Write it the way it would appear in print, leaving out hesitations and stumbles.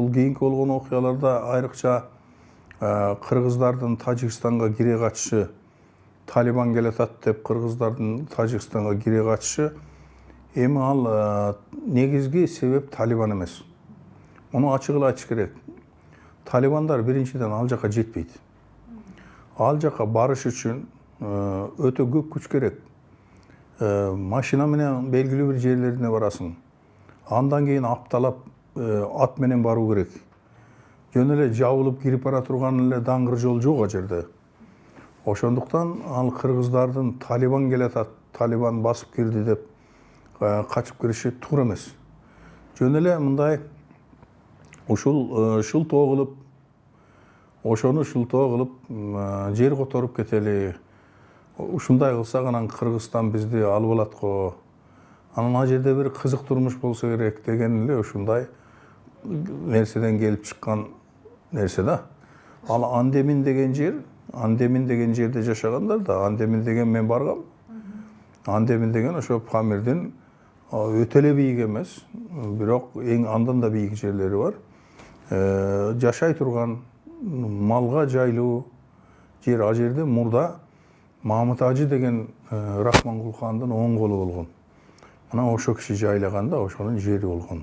Бул кийинки болгон окуяларда айрыкча кыргыздардын Тажикстанга кире качышы, Талибан келатат деп кыргыздардын Тажикстанга кире качышы, эми ал негизги себеп Талибан эмес. Муну ачык эле айтыш керек. Талибандар биринчиден ал жака жетпейт. Ал жака барыш үчүн өтө көп күч керек. Машина менен белгилүү бир жерлерине барасың. Андан кийин апталап ат менен баруу керек. Жөн эле жабылып кирип бара турган эле даңгыр жол жок ал жерде. Ошондуктан ал кыргыздардын Талибан келатат, Талибан басып кирди деп качып кириши туура эмес. Жөн эле мындай ушул шылтоо кылып, ошону шылтоо кылып жер которуп кетели. Ушундай кылсак анан Кыргызстан бизди алып алат го. Анан ал жерде бир кызык турмуш болсо керек деген эле ушундай нерседен келип чыккан нерсе да. Ал Андемин деген жерде жашагандар да, Андемин деген мен баргам. Андемин деген ошо Памирдин өтө эле бийик эмес, бирок эң андан да бийик жерлери бар. Жашай турган малга жайлуу жер. Ал жерде мурда Мамыт Ажы деген Рахмангул хандын оң колу болгон. Ana o çok kişi jaylagan da, o şonun jeri olgan.